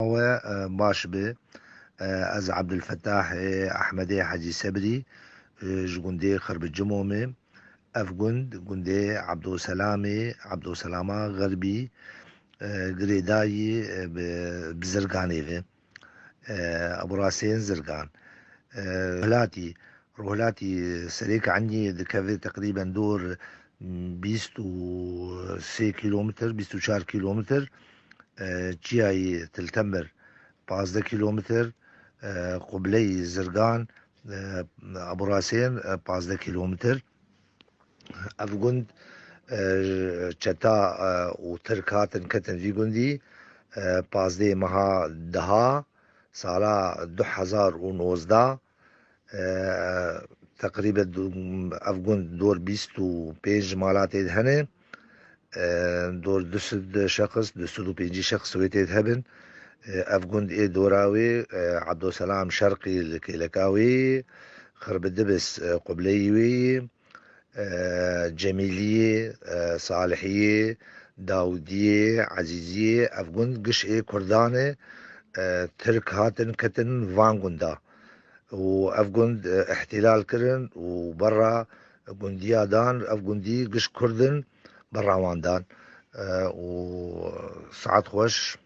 هو باش به از عبد الفتاح احمدي حجي سبري جندي خرب الجمومه اف جندي عبدو سلامة غربي قريداي بزرقاني في ابو راسين زرقان رحلاتي سريكة عني ذكرت تقريبا دور 23 كيلومتر 24 كيلومتر جياي تلتمر 15 كيلومتر قبلي زرقان ابو راسين 15 كيلومتر افقند چتا و ترک کتن في گندی 15 مها دها سالا 2019 تقريبا افقند دور 25 مالات هنه دور دسد شخص دسد و بينجي شخص ويتيد هبن افقند ايه دوراوي عبدو سلام شرقي لكاوي خرب الدبس قبليوي جميلية صالحية داودية عزيزية افقند قش ايه كردانة ترك هاتن كتن فانقندا وافقند احتلال كرن وبرا قنديا دان افقندي قش كردن برا واندان وساعات خوش